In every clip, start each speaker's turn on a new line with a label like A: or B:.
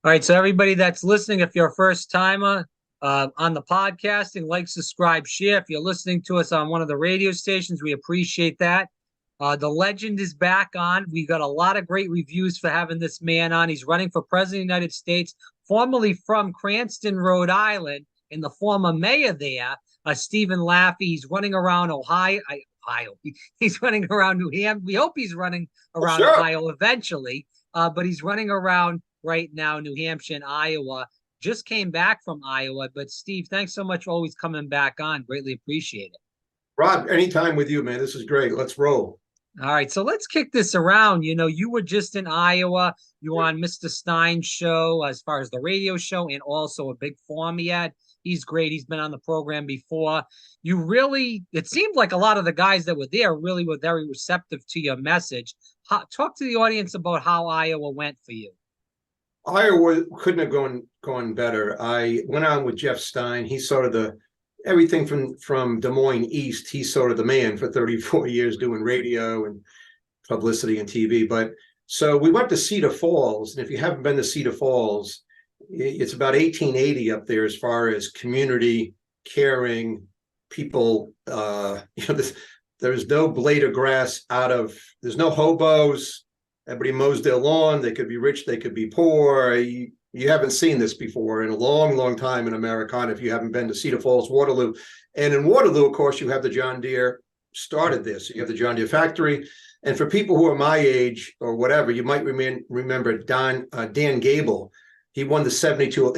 A: All right, so everybody that's listening, if you're a first timer on the podcasting, like, subscribe, share. If you're listening to us on one of the radio stations, we appreciate that. The legend is back on. We got a lot of great reviews for having this man on. He's running for president of the United States, formerly from Cranston, Rhode Island, and the former mayor there, Stephen Laffey. He's running around Ohio. He's running around New Hampshire. We hope he's running
B: Oh,
A: around
B: sure.
A: Ohio eventually, but he's running around right now, New Hampshire and Iowa. Just came back from Iowa. But Steve, thanks so much for always coming back on. Greatly appreciate it.
B: Rob, anytime with you, man. This is great. Let's roll.
A: All right, so let's kick this around. You were just in Iowa. You were on Mr. Stein's show as far as the radio show, and also a big forum he had. He's great. He's been on the program before. It seemed like a lot of the guys that were there really were very receptive to your message. Talk to the audience about how Iowa went for you.
B: Iowa couldn't have gone better. I went on with Jeff Stein. He's sort of the everything from Des Moines East. He's sort of the man for 34 years doing radio and publicity and TV. But so we went to Cedar Falls, and if you haven't been to Cedar Falls, it's about 1880 up there as far as community caring people. There's no blade of grass there's no hobos. Everybody mows their lawn. They could be rich, they could be poor. You haven't seen this before in a long, long time in Americana if you haven't been to Cedar Falls, Waterloo. And in Waterloo, of course, you have the John Deere started this. So you have the John Deere factory. And for people who are my age or whatever, you might remember Dan Gable. He won the 72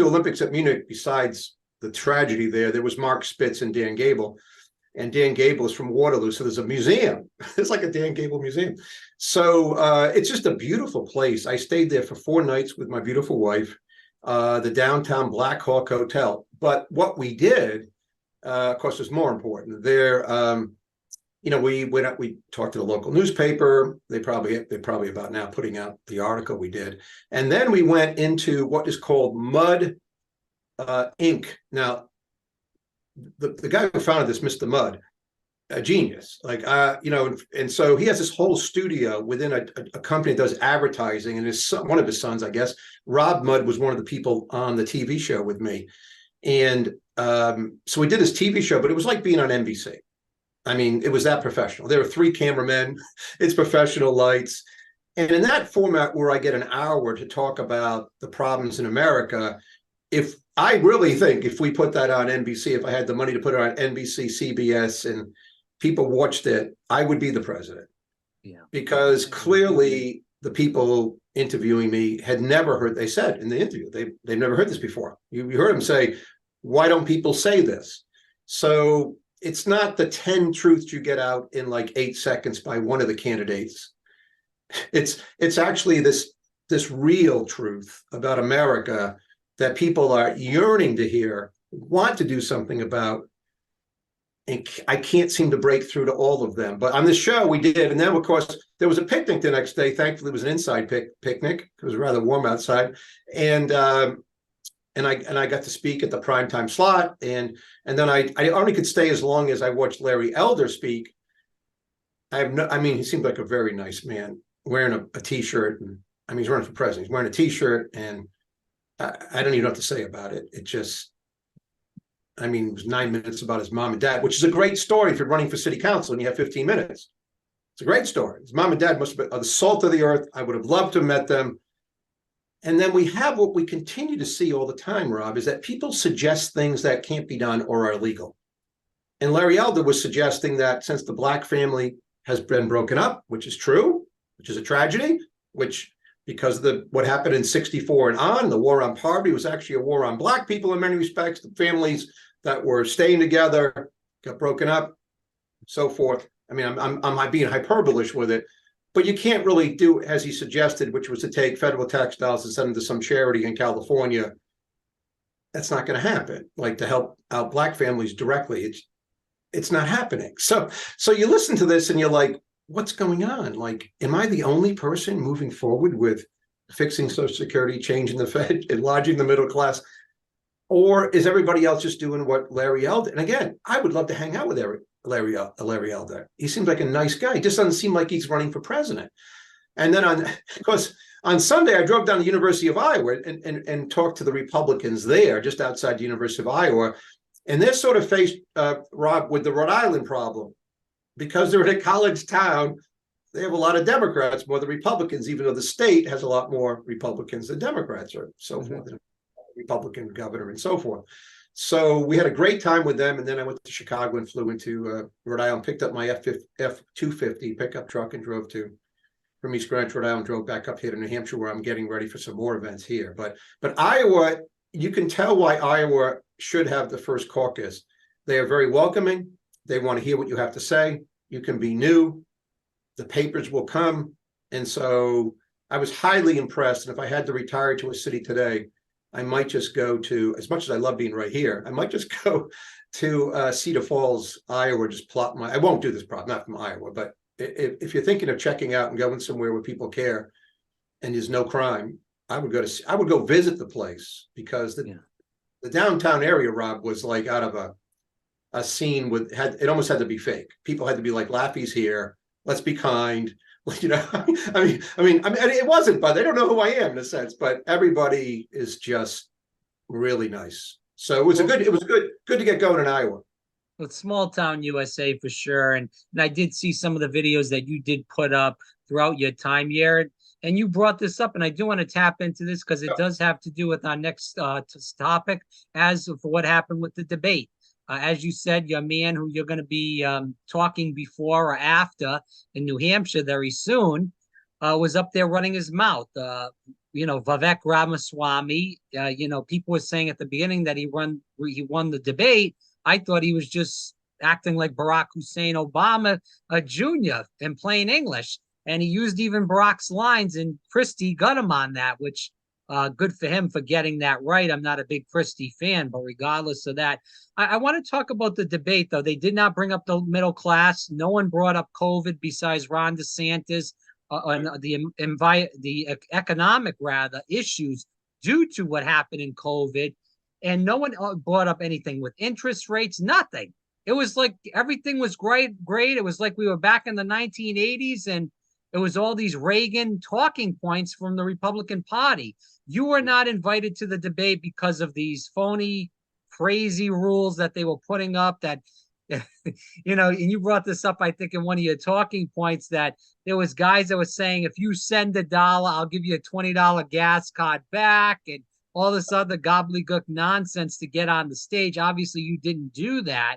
B: Olympics at Munich. Besides the tragedy there was Mark Spitz and Dan Gable. And Dan Gable is from Waterloo, so there's a museum. It's like a Dan Gable museum. So it's just a beautiful place. I stayed there for 4 nights with my beautiful wife, the downtown Black Hawk Hotel. But what we did, of course, was more important. There, we talked to the local newspaper. They're probably about now putting out the article we did. And then we went into what is called Mud Inc. Now, the guy who founded this, Mr. Mudd, a genius, and so he has this whole studio within a company that does advertising, and one of his sons, I guess, Rob Mudd, was one of the people on the TV show with me. And so we did this TV show, but it was like being on NBC. I mean, it was that professional. There were 3 cameramen, it's professional lights. And in that format where I get an hour to talk about the problems in America, I really think if we put that on NBC, if I had the money to put it on NBC, CBS, and people watched it, I would be the president.
A: Yeah.
B: Because clearly the people interviewing me had never heard, they said in the interview, they've never heard this before. You heard them say, why don't people say this? So it's not the 10 truths you get out in like 8 seconds by one of the candidates. It's actually this real truth about America that people are yearning to hear, want to do something about, and I can't seem to break through to all of them. But on this show we did, and then of course there was a picnic the next day. Thankfully, it was an inside picnic. It was rather warm outside, and I got to speak at the primetime slot, and then I only could stay as long as I watched Larry Elder speak. He seemed like a very nice man, wearing a t-shirt, and he's running for president. He's wearing a t-shirt, and I don't even know what to say about it. It was 9 minutes about his mom and dad, which is a great story if you're running for city council and you have 15 minutes. It's a great story. His mom and dad must have been the salt of the earth. I would have loved to have met them. And then we have what we continue to see all the time, Rob, is that people suggest things that can't be done or are illegal. And Larry Elder was suggesting that since the Black family has been broken up, which is true, which is a tragedy, because of what happened in 64 and on, the war on poverty was actually a war on Black people in many respects. The families that were staying together got broken up, so forth. I'm being hyperbolish with it, but you can't really do as he suggested, which was to take federal tax dollars and send them to some charity in California. That's not going to happen. Like to help out Black families directly, it's not happening. So you listen to this and you're like, what's going on? Like, am I the only person moving forward with fixing Social Security, changing the Fed, enlarging the middle class? Or is everybody else just doing what Larry Elder? And again, I would love to hang out with Larry Elder. He seems like a nice guy. He just doesn't seem like he's running for president. And then of course, On Sunday, I drove down to the University of Iowa and talked to the Republicans there, just outside the University of Iowa. And they're sort of faced, Rob, with the Rhode Island problem. Because they're in a college town, they have a lot of Democrats, more than Republicans, even though the state has a lot more Republicans than Democrats or so forth, Republican governor and so forth. So we had a great time with them. And then I went to Chicago and flew into Rhode Island, picked up my F-250 pickup truck and drove from East Greenwich, Rhode Island, drove back up here to New Hampshire, where I'm getting ready for some more events here. But Iowa, you can tell why Iowa should have the first caucus. They are very welcoming. They want to hear what you have to say. You can be new. The papers will come. And so I was highly impressed. And if I had to retire to a city today, I might just go to, as much as I love being right here, I might just go to Cedar Falls, Iowa, just plot I won't do this problem, not from Iowa, but if you're thinking of checking out and going somewhere where people care and there's no crime, I would go visit the place, because the downtown area, Rob, was like out of a scene it almost had to be fake. People had to be like, Laffey's here, let's be kind. You know, I mean, it wasn't, but they don't know who I am in a sense, but everybody is just really nice. So it was good to get going in Iowa.
A: Well, small town USA for sure. And I did see some of the videos that you did put up throughout your time here. And you brought this up, and I do want to tap into this because it does have to do with our next topic, as for what happened with the debate. As you said, your man who you're going to be talking before or after in New Hampshire very soon was up there running his mouth. Vivek Ramaswamy, people were saying at the beginning that he won the debate. I thought he was just acting like Barack Hussein Obama Jr. in plain English. And he used even Barack's lines, and Christie got him on that, which good for him for getting that right. I'm not a big Christie fan, but regardless of that, I want to talk about the debate, though. They did not bring up the middle class. No one brought up COVID besides Ron DeSantis and the economic issues due to what happened in COVID. And no one brought up anything with interest rates, nothing. It was like everything was great. It was like we were back in the 1980s, and it was all these Reagan talking points from the Republican Party. You were not invited to the debate because of these phony, crazy rules that they were putting up that, and you brought this up, I think, in one of your talking points, that there was guys that were saying, if you send $1, I'll give you a $20 gas card back, and all this other gobbledygook nonsense to get on the stage. Obviously, you didn't do that.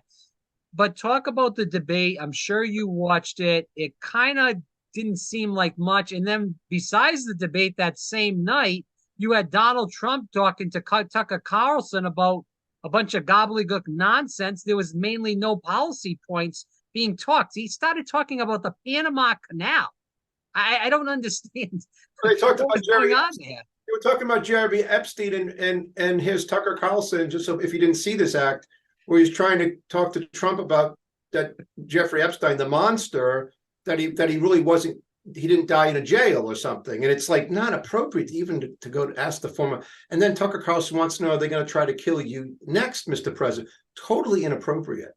A: But talk about the debate. I'm sure you watched it. It kind of didn't seem like much. And then besides the debate that same night, you had Donald Trump talking to Tucker Carlson about a bunch of gobbledygook nonsense. There was mainly no policy points being talked. He started talking about the Panama Canal. I don't understand.
B: They talked about
A: Jerry. On there.
B: They were talking about Jeremy Epstein and his Tucker Carlson, just so if you didn't see this act, where he's trying to talk to Trump about that Jeffrey Epstein, the monster, that he really wasn't, he didn't die in a jail or something. And it's like not appropriate even to go to ask the former. And then Tucker Carlson wants to know, are they going to try to kill you next, Mr. President? Totally inappropriate.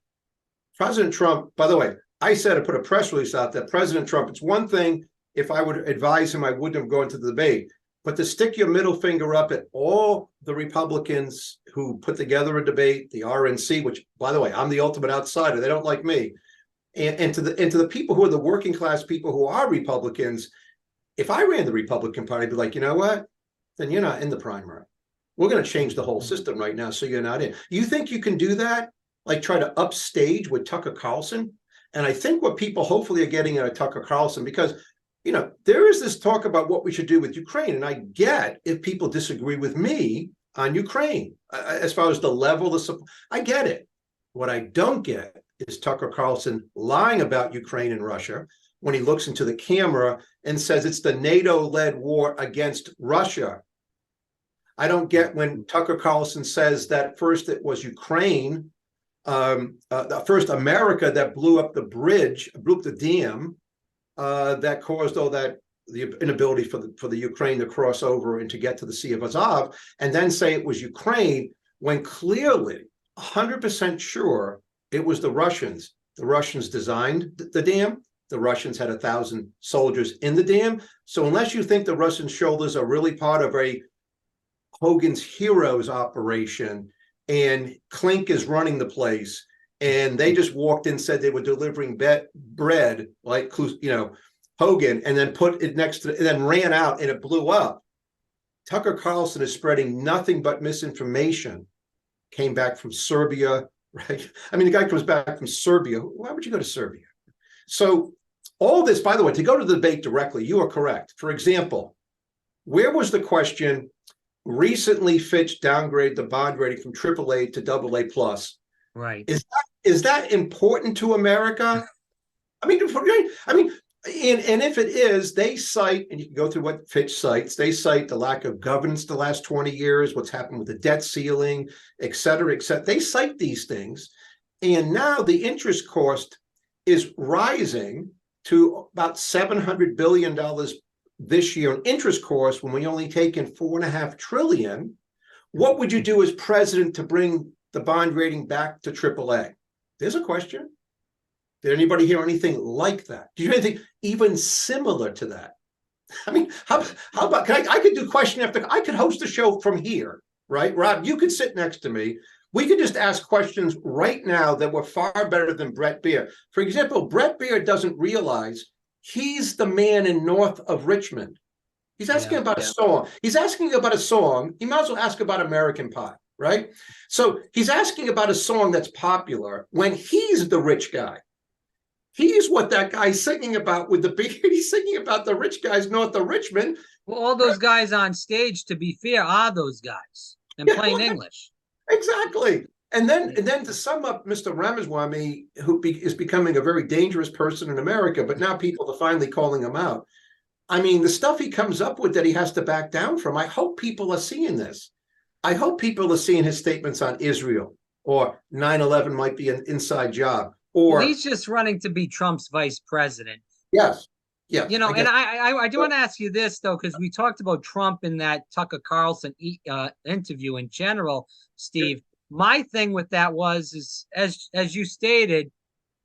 B: President Trump, by the way, I said I put a press release out that President Trump, it's one thing if I would advise him, I wouldn't have gone to the debate. But to stick your middle finger up at all the Republicans who put together a debate, the RNC, which, by the way, I'm the ultimate outsider. They don't like me. And to the people who are the working class people who are Republicans, if I ran the Republican Party, I'd be like, you know what? Then you're not in the primary. We're going to change the whole system right now, so you're not in. You think you can do that? Like try to upstage with Tucker Carlson? And I think what people hopefully are getting out of Tucker Carlson, because there is this talk about what we should do with Ukraine. And I get if people disagree with me on Ukraine, as far as the level of support, I get it. What I don't get is Tucker Carlson lying about Ukraine and Russia when he looks into the camera and says it's the NATO-led war against Russia. I don't get when Tucker Carlson says that first it was Ukraine, first America that blew up the bridge, blew up the dam, that caused all that, the inability for the Ukraine to cross over and to get to the Sea of Azov, and then say it was Ukraine when clearly 100% sure it was the Russians. The Russians designed the dam. the Russians had 1,000 soldiers in the dam. So unless you think the Russian shoulders are really part of a Hogan's Heroes operation, and Klink is running the place, and they just walked in, said they were delivering bread, like, Hogan, and then put it next to, and then ran out, and it blew up. Tucker Carlson is spreading nothing but misinformation. Came back from Serbia, right? I mean, the guy comes back from Serbia. Why would you go to Serbia? So all this, by the way, to go to the debate directly, you are correct. For example, where was the question? Recently, Fitch downgraded the bond rating from AAA to AA plus.
A: Right.
B: Is that important to America? And if it is, they cite, and you can go through what Fitch cites, they cite the lack of governance the last 20 years, what's happened with the debt ceiling, et cetera, et cetera. They cite these things. And now the interest cost is rising to about $700 billion this year in interest costs when we only take in $4.5 trillion. What would you do as president to bring the bond rating back to AAA? There's a question. Did anybody hear anything like that? Do you hear anything even similar to that? I mean, how about, I could do question after, I could host a show from here, right? Rob, you could sit next to me. We could just ask questions right now that were far better than Brett Baer. For example, Brett Baer doesn't realize he's the man in north of Richmond. He's asking about a song. He's asking about a song. He might as well ask about American Pie, right? So he's asking about a song that's popular when he's the rich guy. He's what that guy's singing about with the big, he's singing about the rich guys north of Richmond.
A: Well, all those guys on stage, to be fair, are those guys and playing English.
B: Exactly. And then to sum up Mr. Ramaswamy, who is becoming a very dangerous person in America, but now people are finally calling him out. I mean, the stuff he comes up with that he has to back down from, I hope people are seeing this. I hope people are seeing his statements on Israel, or 9/11 might be an inside job. Or
A: he's just running to be Trump's vice president.
B: Yes. Yeah.
A: I do want to ask you this, though, because we talked about Trump in that Tucker Carlson interview in general, Steve. My thing with that is as you stated,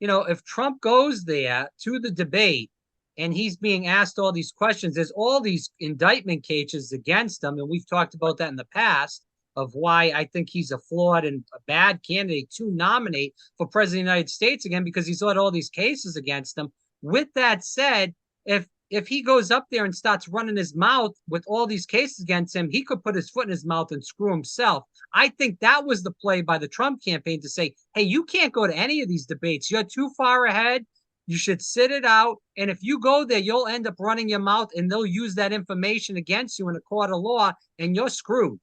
A: if Trump goes there to the debate and he's being asked all these questions, there's all these indictment cases against him. And we've talked about that in the past, of why I think he's a flawed and a bad candidate to nominate for president of the United States again, because he's had all these cases against him. With that said, if he goes up there and starts running his mouth with all these cases against him, he could put his foot in his mouth and screw himself. I think that was the play by the Trump campaign to say, hey, you can't go to any of these debates. You're too far ahead. You should sit it out. And if you go there, you'll end up running your mouth and they'll use that information against you in a court of law and you're screwed.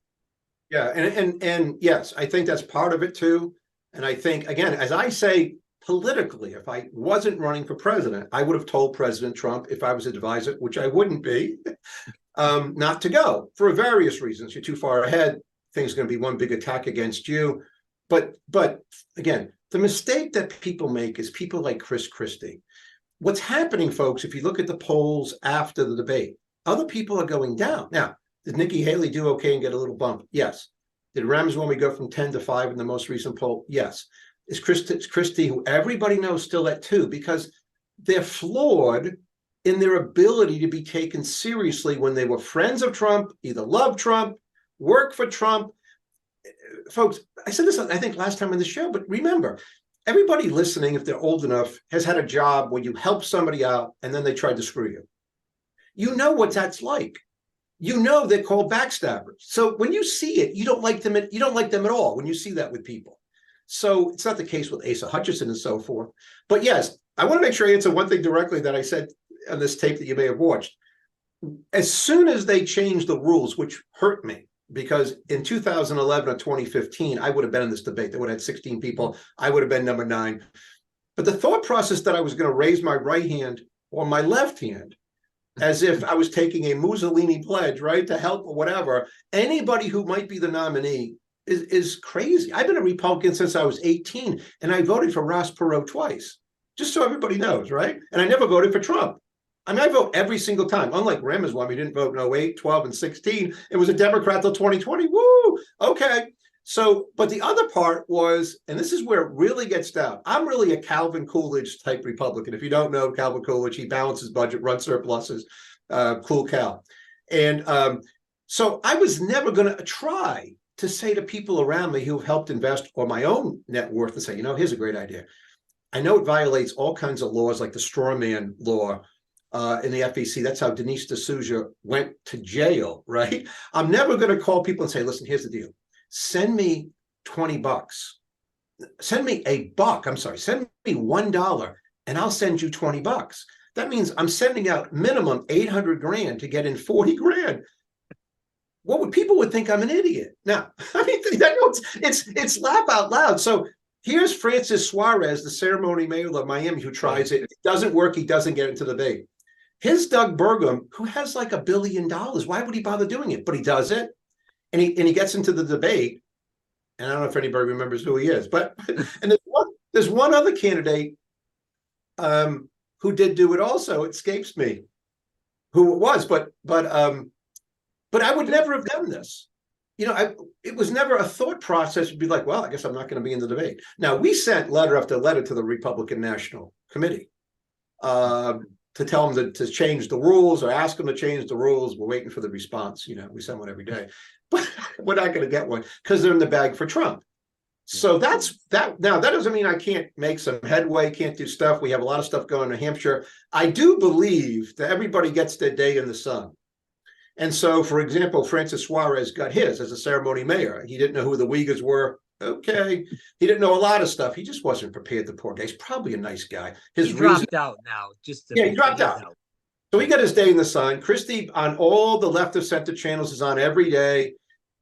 B: Yeah, and yes, I think that's part of it too. And I think, again, as I say, politically, if I wasn't running for president, I would have told President Trump, if I was advisor, which I wouldn't be, not to go for various reasons. You're too far ahead. Things are going to be one big attack against you. But again, the mistake that people make is people like Chris Christie. What's happening, folks, if you look at the polls after the debate, other people are going down. Now, did Nikki Haley do okay and get a little bump? Yes. Did Ramaswamy go from 10 to 5 in the most recent poll? Yes. Is Christie, who everybody knows, still at 2, because they're flawed in their ability to be taken seriously when they were friends of Trump, either love Trump, work for Trump. Folks, I said this, I think, last time on the show, but remember, everybody listening, if they're old enough, has had a job where you help somebody out and then they tried to screw you. You know what that's like. You know they're called backstabbers. So when you see it, you don't like them at all when you see that with people. So it's not the case with Asa Hutchinson and so forth. But yes, I want to make sure I answer one thing directly that I said on this tape that you may have watched. As soon as they changed the rules, which hurt me, because in 2011 or 2015, I would have been in this debate. They would have had 16 people. I would have been number 9. But the thought process that I was going to raise my right hand or my left hand, as if I was taking a Mussolini pledge, right, to help or whatever, anybody who might be the nominee is crazy. I've been a Republican since I was 18, and I voted for Ross Perot twice, just so everybody knows, right? And I never voted for Trump. I mean, I vote every single time. Unlike Ramaswamy, didn't vote in 08, 12, and 16. It was a Democrat till 2020. Woo! Okay. So, but the other part was, and this is where it really gets down. I'm really a Calvin Coolidge type Republican. If you don't know Calvin Coolidge, he balances budget, runs surpluses, cool Cal. And so I was never going to try to say to people around me who've helped invest or my own net worth and say, here's a great idea. I know it violates all kinds of laws like the straw man law in the FEC. That's how Denise D'Souza went to jail, right? I'm never going to call people and say, listen, here's the deal. Send me $20. Send me $1. I'm sorry. Send me $1 and I'll send you $20. That means I'm sending out minimum 800 grand to get in 40 grand. What would people would think I'm an idiot? Now, I mean, it's laugh out loud. So here's Francis Suarez, the ceremony mayor of Miami, who tries it. If it doesn't work, he doesn't get into the debate. Here's Doug Burgum, who has like $1 billion. Why would he bother doing it? But he does it. And he gets into the debate, and I don't know if anybody remembers who he is, but and there's one other candidate who did do it also. It escapes me who it was, but I would never have done this. It was never a thought process to be like, well, I guess I'm not going to be in the debate. Now, we sent letter after letter to the Republican National Committee to tell them to change the rules or ask them to change the rules. We're waiting for the response. We send one every day. But we're not going to get one because they're in the bag for Trump. So that's that. Now, that doesn't mean I can't make some headway, can't do stuff. We have a lot of stuff going in New Hampshire. I do believe that everybody gets their day in the sun. And so, for example, Francis Suarez got his as a ceremony mayor. He didn't know who the Uyghurs were. Okay. He didn't know a lot of stuff. He just wasn't prepared, the poor guy. He's probably a nice guy.
A: He dropped out now.
B: He dropped out. So he got his day in the sun. Christie on all the left of center channels is on every day,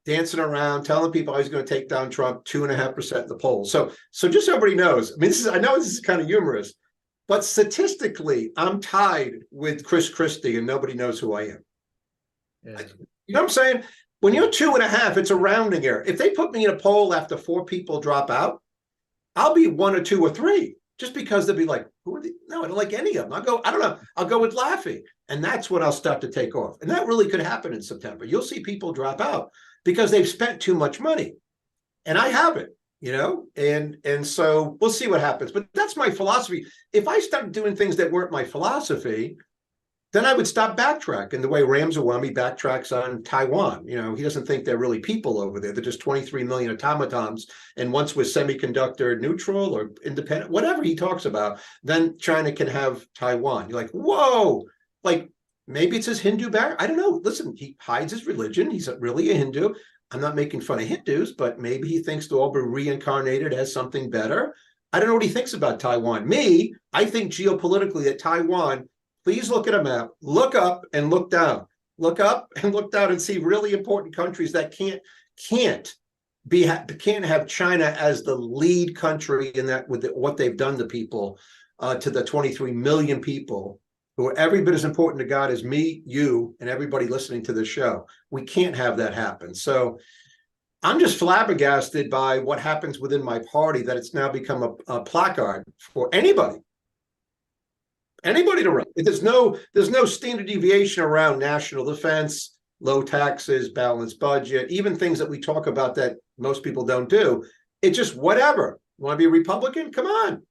B: dancing around, telling people he's going to take down Trump 2.5% in the polls. So just so everybody knows, I mean, I know this is kind of humorous, but statistically, I'm tied with Chris Christie and nobody knows who I am. Yeah. You know what I'm saying? When you're 2.5, it's a rounding error. If they put me in a poll after 4 people drop out, I'll be 1 or 2 or 3, just because they'll be like, who are they? No, I don't like any of them. I don't know. I'll go with Laffey. And that's when I'll start to take off. And that really could happen in September. You'll see people drop out because they've spent too much money. And I haven't, and so we'll see what happens. But that's my philosophy. If I start doing things that weren't my philosophy, then I would stop backtracking the way Ramsawamy backtracks on Taiwan. He doesn't think they're really people over there. They're just 23 million automatons. And once we're semiconductor neutral or independent, whatever he talks about, then China can have Taiwan. You're like, whoa, like maybe it's his Hindu background. I don't know. Listen, he hides his religion. He's really a Hindu. I'm not making fun of Hindus, but maybe he thinks they'll all be reincarnated as something better. I don't know what he thinks about Taiwan. I think geopolitically that Taiwan, please look at a map, look up and look down. Look up and look down and see really important countries that can't have China as the lead country in that with what they've done to people, to the 23 million people who are every bit as important to God as me, you, and everybody listening to this show. We can't have that happen. So I'm just flabbergasted by what happens within my party, that it's now become a placard for anybody to run. There's no standard deviation around national defense, low taxes, balanced budget, even things that we talk about that most people don't do. It's just whatever. You want to be a Republican? Come on.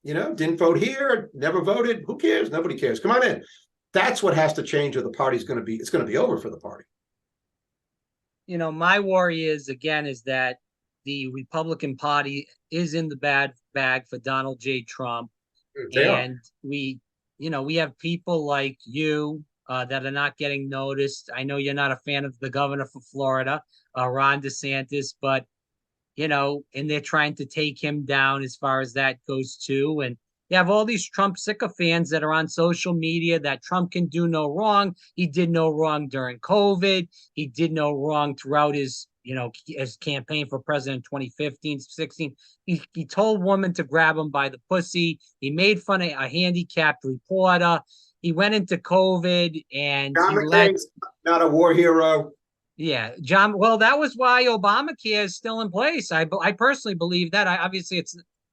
B: Didn't vote here, never voted. Who cares? Nobody cares. Come on in. That's what has to change, or the party's going to be, it's going to be over for the party.
A: My worry is that the Republican Party is in the bad bag for Donald J. Trump. And we have people like you that are not getting noticed. I know you're not a fan of the governor for Florida, Ron DeSantis, but, and they're trying to take him down as far as that goes too. And you have all these Trump sycophants that are on social media that Trump can do no wrong. He did no wrong during COVID. He did no wrong throughout his campaign for president 2015, 16. He told women to grab him by the pussy. He made fun of a handicapped reporter. He went into COVID and
B: not a war hero.
A: Yeah, John. Well, that was why Obamacare is still in place. I personally believe that. Obviously,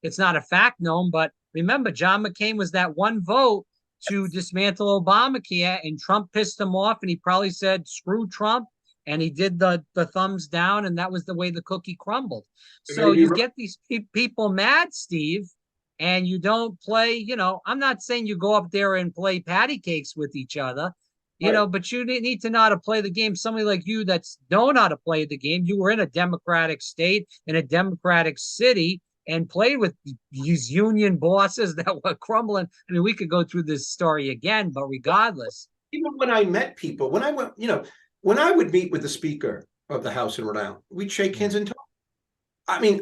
A: it's not a fact known, but remember, John McCain was that one vote to dismantle Obamacare, and Trump pissed him off, and he probably said, "Screw Trump." and he did the thumbs down, and that was the way the cookie crumbled.
B: It
A: So
B: may be
A: you
B: right.
A: get these people mad, Steve, and you don't play, I'm not saying you go up there and play patty cakes with each other,
B: Right.
A: but you need to know how to play the game. Somebody like you that's know how to play the game. You were in a Democratic state, in a Democratic city, and played with these union bosses that were crumbling. I mean, we could go through this story again, but regardless.
B: Even when I met people, when I went, when I would meet with the Speaker of the House in Rhode Island, we'd shake hands and talk. I mean,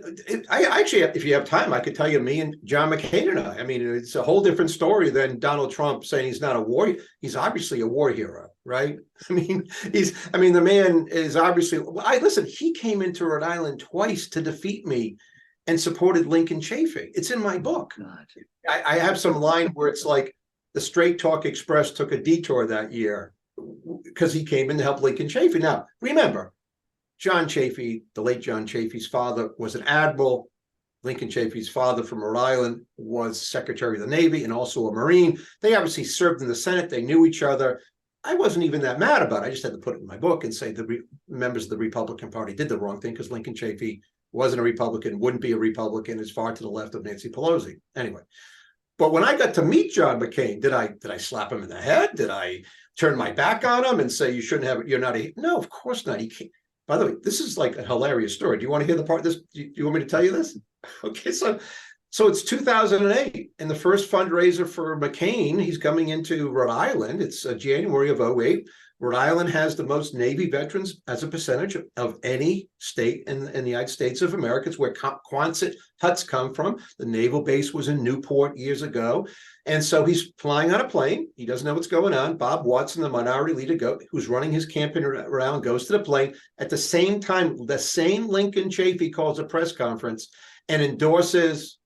B: I actually, if you have time, I could tell you me and John McCain and I mean, it's a whole different story than Donald Trump saying he's not a war. He's obviously a war hero, right? I mean, the man is obviously, listen, he came into Rhode Island twice to defeat me and supported Lincoln Chafee. It's in my book. I have some line where it's like the Straight Talk Express took a detour that year because he came in to help Lincoln Chafee. Now, remember, John Chafee, the late John Chafee's father, was an admiral. Lincoln Chafee's father from Rhode Island was Secretary of the Navy and also a Marine. They obviously served in the Senate. They knew each other. I wasn't even that mad about it. I just had to put it in my book and say the members of the Republican Party did the wrong thing because Lincoln Chafee wasn't a Republican, wouldn't be a Republican, is far to the left of Nancy Pelosi. Anyway, but when I got to meet John McCain, did I slap him in the head? Did I turn my back on him and say you shouldn't have it? You're not a no, of course not. He can't. By the way, this is like a hilarious story. Do you want to hear the part? Do you want me to tell you this? Okay, so it's 2008, and the first fundraiser for McCain, he's coming into Rhode Island. It's January of 08. Rhode Island has the most Navy veterans as a percentage of any state in the United States of America. It's where Quonset huts come from. The naval base was in Newport years ago. And so he's flying on a plane. He doesn't know what's going on. Bob Watson, the minority leader, who's running his campaign around, goes to the plane. At the same time, the same Lincoln Chafee calls a press conference and endorses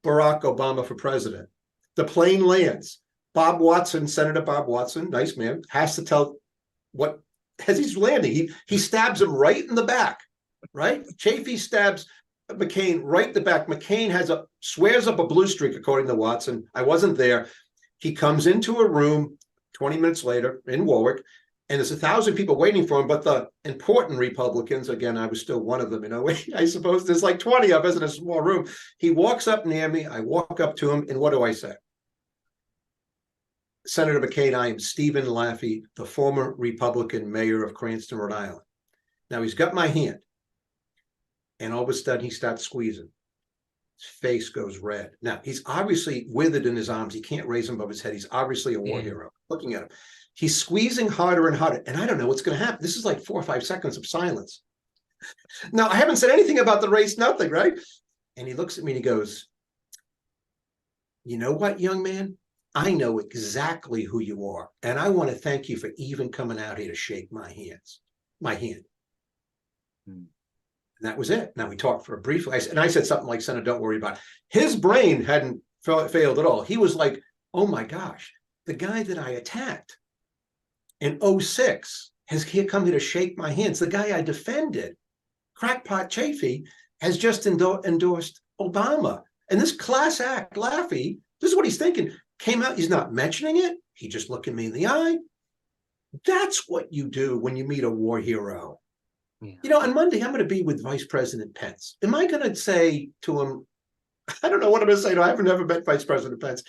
B: Barack Obama for president. The plane lands. Bob Watson, Senator Bob Watson, nice man, has to tell what, as he's landing, he stabs him right in the back, right? Chafee stabs McCain right in the back. McCain swears up a blue streak, according to Watson. I wasn't there. He comes into a room 20 minutes later in Warwick, and there's 1,000 people waiting for him, but the important Republicans, again, I was still one of them, I suppose there's like 20 of us in a small room. He walks up near me, I walk up to him, and what do I say? Senator McCain, I am Stephen Laffey, the former Republican mayor of Cranston, Rhode Island. Now he's got my hand, and all of a sudden he starts squeezing. His face goes red. Now he's obviously withered in his arms. He can't raise him above his head. He's obviously a war hero. Looking at him, he's squeezing harder and harder, and I don't know what's going to happen. This is like 4 or 5 seconds of silence. Now I haven't said anything about the race, nothing, right? And he looks at me and he goes, "You know what, young man? I know exactly who you are, and I want to thank you for even coming out here to shake my hand. And that was it. Now we talked for a brief, and I said something like, Senator, don't worry about it. His brain hadn't failed at all. He was like, oh my gosh, the guy that I attacked in 06 has here come here to shake my hands. The guy I defended, crackpot Chafee, has just endorsed Obama. And this class act, Laffey, this is what he's thinking. Came out, he's not mentioning it. He just looked at me in the eye. That's what you do when you meet a war hero. Yeah. On Monday, I'm going to be with Vice President Pence. Am I going to say to him, I don't know what I'm going to say. I haven't ever met Vice President Pence,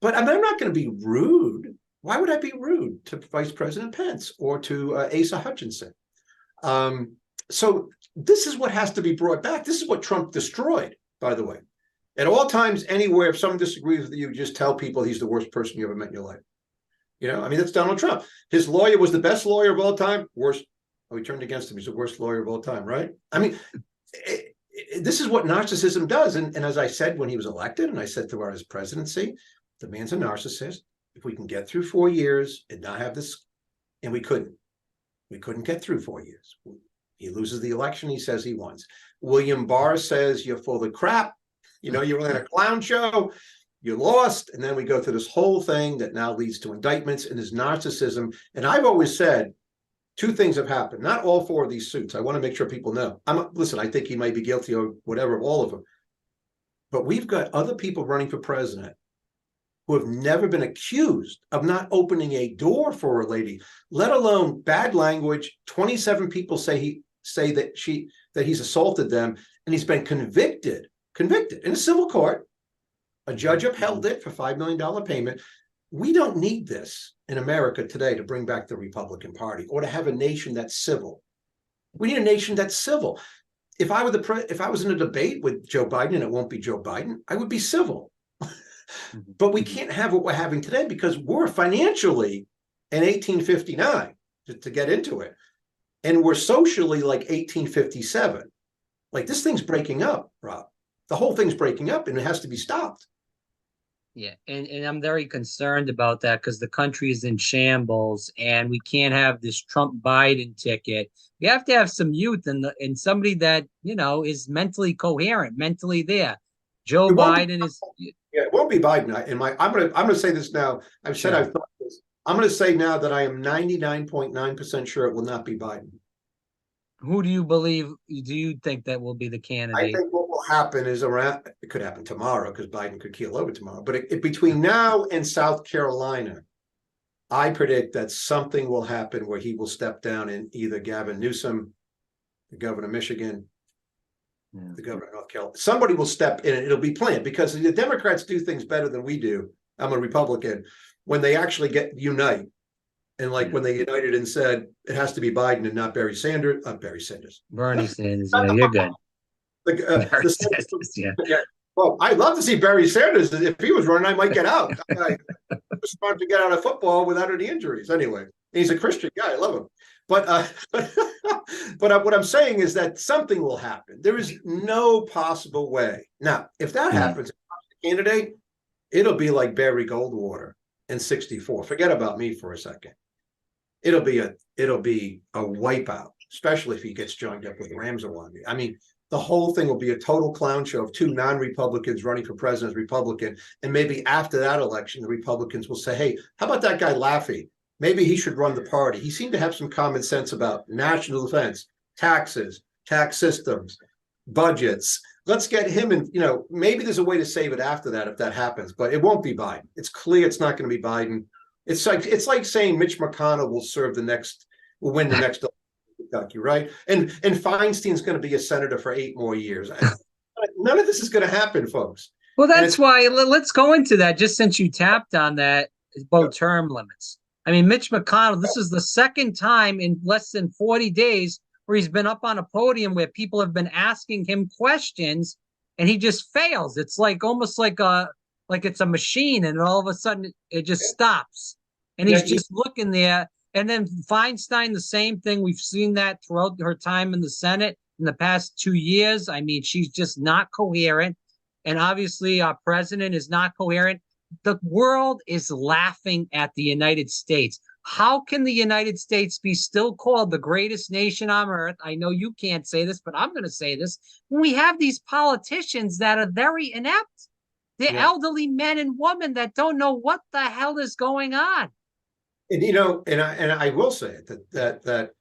B: but I'm not going to be rude. Why would I be rude to Vice President Pence or to Asa Hutchinson? So this is what has to be brought back. This is what Trump destroyed, by the way. At all times, anywhere, if someone disagrees with you, just tell people he's the worst person you ever met in your life. That's Donald Trump. His lawyer was the best lawyer of all time. Worst. Oh, he turned against him. He's the worst lawyer of all time, right? This is what narcissism does. And as I said when he was elected, and I said throughout his presidency, the man's a narcissist. If we can get through 4 years and not have this, and we couldn't get through 4 years. He loses the election. He says he won. William Barr says you're full of crap. You ran a clown show, you lost, and then we go through this whole thing that now leads to indictments and his narcissism. And I've always said 2 things have happened. Not all 4 of these suits. I want to make sure people know. Listen, I think he might be guilty of whatever, of all of them. But we've got other people running for president who have never been accused of not opening a door for a lady, let alone bad language. 27 people say that he's assaulted them, and he's been convicted in a civil court. A judge upheld it for $5 million payment. We don't need this in America today to bring back the Republican Party or to have a nation that's civil. We need a nation that's civil. If I was in a debate with Joe Biden, and it won't be Joe Biden, I would be civil. But we can't have what we're having today because we're financially in 1859 to get into it, and we're socially like 1857. Like, this thing's breaking up, Rob. The whole thing's breaking up, and it has to be stopped.
A: Yeah, and I'm very concerned about that because the country is in shambles, and we can't have this Trump Biden ticket. We have to have some youth and somebody that, you know, is mentally coherent, mentally there. Joe Biden is.
B: Yeah, it won't be Biden. I'm gonna say this now. I've said I've thought this. I'm gonna say now that I am 99.9% sure it will not be Biden.
A: Who do you believe? Do you think that will be the candidate?
B: I think what will happen is it could happen tomorrow because Biden could keel over tomorrow. But between now and South Carolina, I predict that something will happen where he will step down, and either Gavin Newsom, the governor of Michigan, the governor of North Carolina, somebody will step in, and it'll be planned because the Democrats do things better than we do. I'm a Republican. When they actually unite. And like when they united and said it has to be Biden and not Bernie Sanders.
A: Bernie Sanders, yeah, you're good.
B: Yeah. Well, I'd love to see Bernie Sanders. If he was running, I might get out. I was trying to get out of football without any injuries. Anyway, he's a Christian guy. I love him. But what I'm saying is that something will happen. There is no possible way. Now, if that happens, candidate, it'll be like Barry Goldwater in '64. Forget about me for a second. It'll be a wipeout, especially if he gets joined up with Ramsawandi. I mean, the whole thing will be a total clown show of two non-Republicans running for president as Republican. And maybe after that election, the Republicans will say, hey, how about that guy Laffey? Maybe he should run the party. He seemed to have some common sense about national defense, taxes, tax systems, budgets. Let's get him in, maybe there's a way to save it after that if that happens, but it won't be Biden. It's clear it's not going to be Biden. It's like saying Mitch McConnell will win the next election in Kentucky, right? And Feinstein's going to be a senator for 8 more years. None of this is going to happen, folks.
A: Well, that's why let's go into that. Just since you tapped on that, about term limits. I mean, Mitch McConnell, this is the second time in less than 40 days where he's been up on a podium where people have been asking him questions and he just fails. It's like almost like it's a machine, and all of a sudden it just stops. And he's just looking there. And then Feinstein, the same thing. We've seen that throughout her time in the Senate in the past 2 years. I mean, she's just not coherent. And obviously our president is not coherent. The world is laughing at the United States. How can the United States be still called the greatest nation on earth? I know you can't say this, but I'm going to say this. When we have these politicians that are very inept, they're elderly men and women that don't know what the hell is going on.
B: And I will say that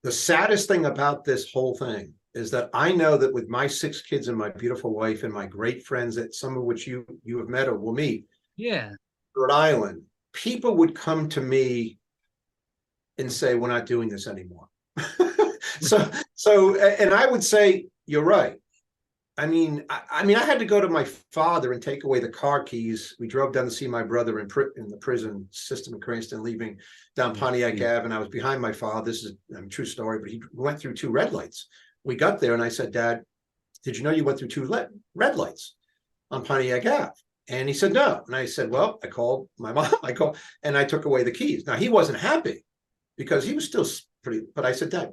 B: the saddest thing about this whole thing is that I know that with my 6 kids and my beautiful wife and my great friends, that some of which you have met or will meet, Rhode Island, people would come to me and say, we're not doing this anymore. And I would say, you're right. I mean, I had to go to my father and take away the car keys. We drove down to see my brother in the prison system in Cranston, leaving down Pontiac Ave, and I was behind my father. This is a true story, but he went through 2 red lights. We got there, and I said, Dad, did you know you went through 2 red lights on Pontiac Ave? And he said, no. And I said, well, I called my mom. And I took away the keys. Now, he wasn't happy because he was still pretty, but I said, Dad,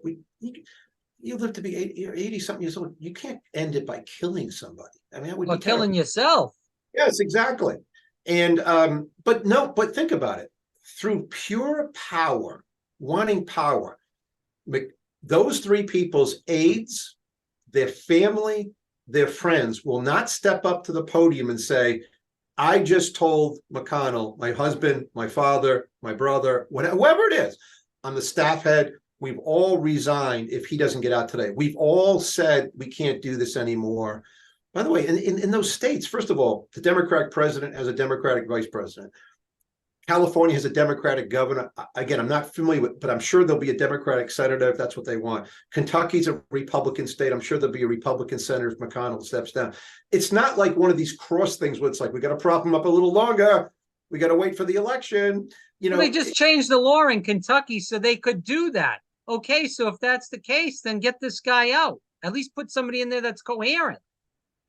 B: you live to be 80 something years old. You can't end it by killing somebody. I mean, that would be
A: killing yourself.
B: Yes, exactly. And but think about it. Through pure power, wanting power, those 3 people's aides, their family, their friends will not step up to the podium and say, I just told McConnell, my husband, my father, my brother, whoever it is, I'm the staff head. We've all resigned if he doesn't get out today. We've all said we can't do this anymore. By the way, in those states, first of all, the Democratic president has a Democratic vice president. California has a Democratic governor. Again, I'm not familiar with, but I'm sure there'll be a Democratic senator if that's what they want. Kentucky's a Republican state. I'm sure there'll be a Republican senator if McConnell steps down. It's not like one of these cross things where it's like, we got to prop him up a little longer. We got to wait for the election. You know,
A: Well, they just changed the law in Kentucky so they could do that. Okay, so if that's the case, then get this guy out. At least put somebody in there that's coherent.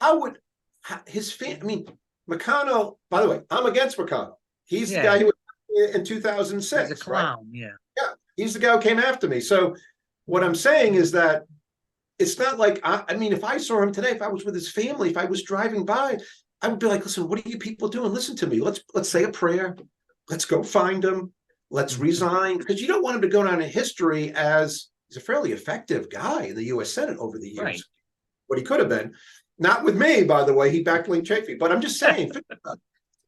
B: how would his family? I mean, McConnell, by the way, I'm against McConnell. He's the guy who was in 2006.
A: He's a clown, right?
B: Yeah, he's the guy who came after me. So what I'm saying is that it's not like, I mean, if I saw him today, if I was with his family, if I was driving by, I would be like, listen, what are you people doing? Listen to me. Let's say a prayer. Let's go find him. Let's resign. Because you don't want him to go down in history as he's a fairly effective guy in the U.S. Senate over the years. Right. What he could have been. Not with me, by the way. He backed Link Chafee. But I'm just saying,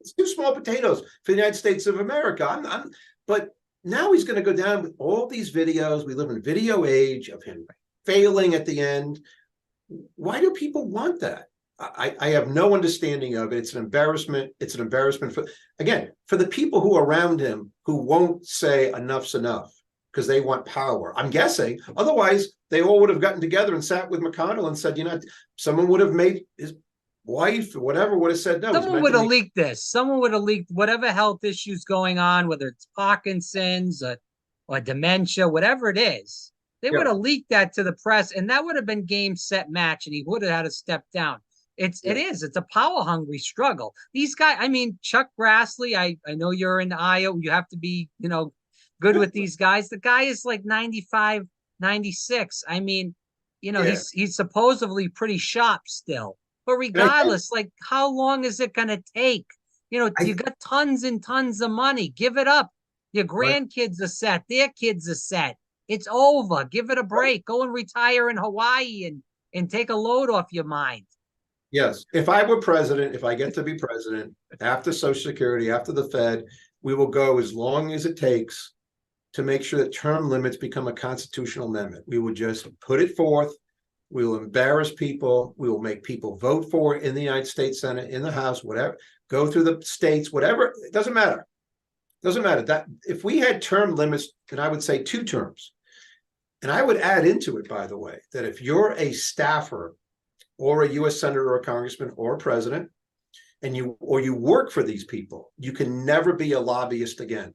B: it's two small potatoes for the United States of America. But now he's going to go down with all these videos. We live in a video age of him failing at the end. Why do people want that? I have no understanding of it. It's an embarrassment. It's an embarrassment for the people who are around him who won't say enough's enough because they want power. I'm guessing. Otherwise, they all would have gotten together and sat with McConnell and said, you know, someone would have made his wife or whatever would have said no.
A: Someone would have leaked this. Someone would have leaked whatever health issues going on, whether it's Parkinson's or dementia, whatever it is. They would have leaked that to the press, and that would have been game, set, match, and he would have had to step down. It's a power hungry struggle. These guys, I mean, Chuck Grassley, I know you're in Iowa. You have to be, you know, good with these guys. The guy is like 95, 96. I mean, you know, he's supposedly pretty sharp still. But regardless, like, how long is it going to take? You know, you got tons and tons of money. Give it up. Your grandkids are set. Their kids are set. It's over. Give it a break. Go and retire in Hawaii and take a load off your mind.
B: Yes. If I were president, if I get to be president, after Social Security, after the Fed, we will go as long as it takes to make sure that term limits become a constitutional amendment. We will just put it forth. We will embarrass people. We will make people vote for it in the United States Senate, in the House, whatever. Go through the states, whatever. It doesn't matter. It doesn't matter. That if we had term limits, then I would say 2 terms. And I would add into it, by the way, that if you're a staffer or a U.S. senator or a congressman or a president, and you work for these people, you can never be a lobbyist again.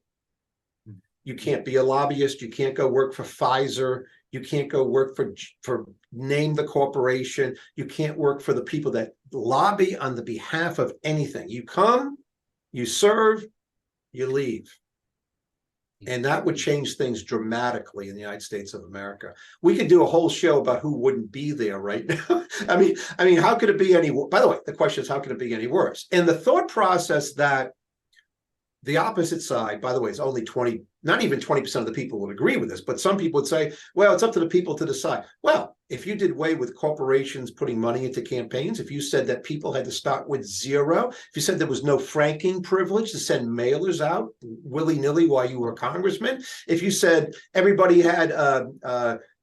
B: You can't be a lobbyist. You can't go work for Pfizer. You can't go work for name the corporation. You can't work for the people that lobby on the behalf of anything. You come, you serve, you leave. And that would change things dramatically in the United States of America. We could do a whole show about who wouldn't be there right now. I mean, how could it be any worse? By the way, the question is, how could it be any worse? And the thought process that the opposite side, by the way, is only 20, not even 20% of the people would agree with this, but some people would say, well, it's up to the people to decide. Well, if you did away with corporations putting money into campaigns, if you said that people had to start with 0, if you said there was no franking privilege to send mailers out willy-nilly while you were a congressman, if you said everybody had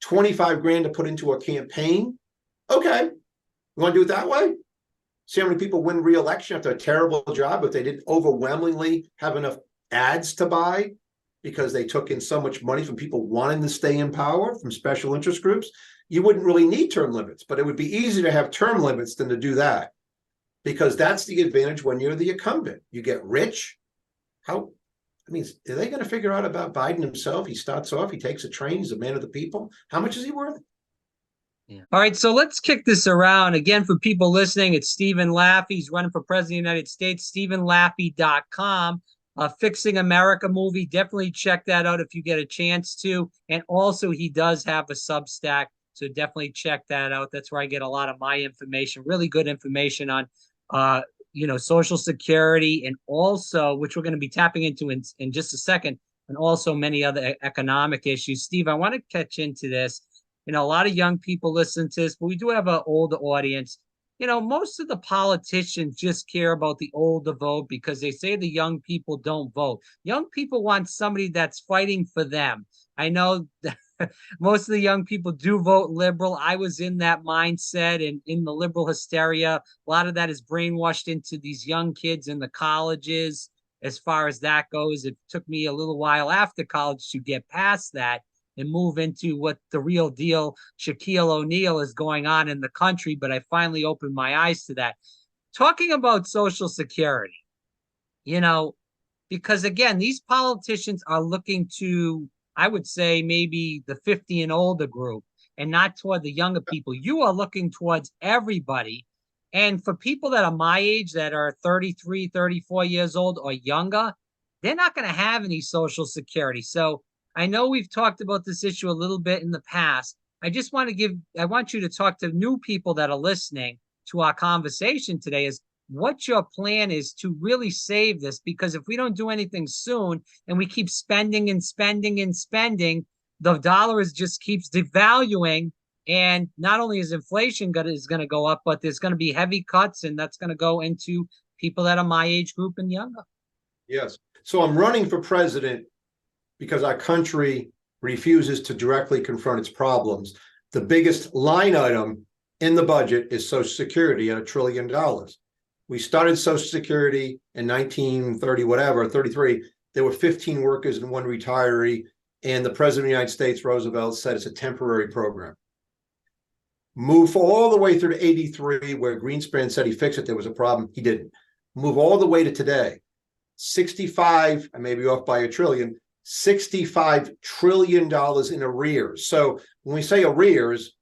B: 25 grand to put into a campaign, okay, you want to do it that way? See how many people win re-election after a terrible job if they didn't overwhelmingly have enough ads to buy because they took in so much money from people wanting to stay in power from special interest groups? You wouldn't really need term limits, but it would be easier to have term limits than to do that, because that's the advantage when you're the incumbent. You get rich. Are they going to figure out about Biden himself? He starts off, he takes a train, he's a man of the people. How much is he worth?
A: Yeah. All right, so let's kick this around. Again, for people listening, it's Stephen Laffey. He's running for president of the United States, StephenLaffey.com. Fixing America movie. Definitely check that out if you get a chance to. And also, he does have a Substack, so definitely check that out. That's where I get a lot of my information, really good information on, Social Security, and also, which we're going to be tapping into in just a second, and also many other economic issues. Steve, I want to catch into this. You know, a lot of young people listen to this, but we do have an older audience. You know, most of the politicians just care about the older vote because they say the young people don't vote. Young people want somebody that's fighting for them. I know most of the young people do vote liberal. I was in that mindset and in the liberal hysteria. A lot of that is brainwashed into these young kids in the colleges. As far as that goes, it took me a little while after college to get past that and move into what the real deal Shaquille O'Neal is going on in the country. But I finally opened my eyes to that. Talking about Social Security, you know, because again, these politicians are looking to, I would say, maybe the 50 and older group and not toward the younger people. You are looking towards everybody. And for people that are my age, that are 33, 34 years old or younger, they're not going to have any Social Security. So I know we've talked about this issue a little bit in the past. I want you to talk to new people that are listening to our conversation today is what your plan is to really save this, because if we don't do anything soon and we keep spending and spending and spending, the dollar just keeps devaluing. And not only is inflation going to go up, but there's going to be heavy cuts, and that's going to go into people that are my age group and younger.
B: Yes. So I'm running for president because our country refuses to directly confront its problems. The biggest line item in the budget is Social Security at $1 trillion. We started Social Security in 1930, whatever, 33. There were 15 workers and one retiree. And the president of the United States, Roosevelt, said it's a temporary program. Move all the way through to 83, where Greenspan said he fixed it. There was a problem. He didn't. Move all the way to today. 65, I may be off by $1 trillion, $65 trillion in arrears. So when we say arrears,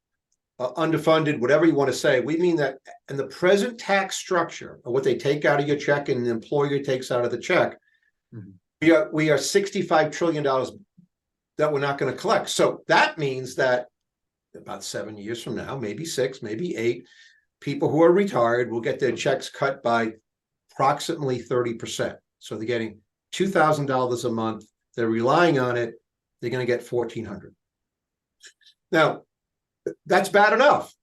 B: underfunded, whatever you want to say, we mean that in the present tax structure of what they take out of your check and the employer takes out of the check, we are $65 trillion that we're not going to collect. So that means that about 7 years from now, maybe 6, maybe 8, people who are retired will get their checks cut by approximately 30%. So they're getting $2,000 a month. They're relying on it. They're going to get $1,400. Now, that's bad enough.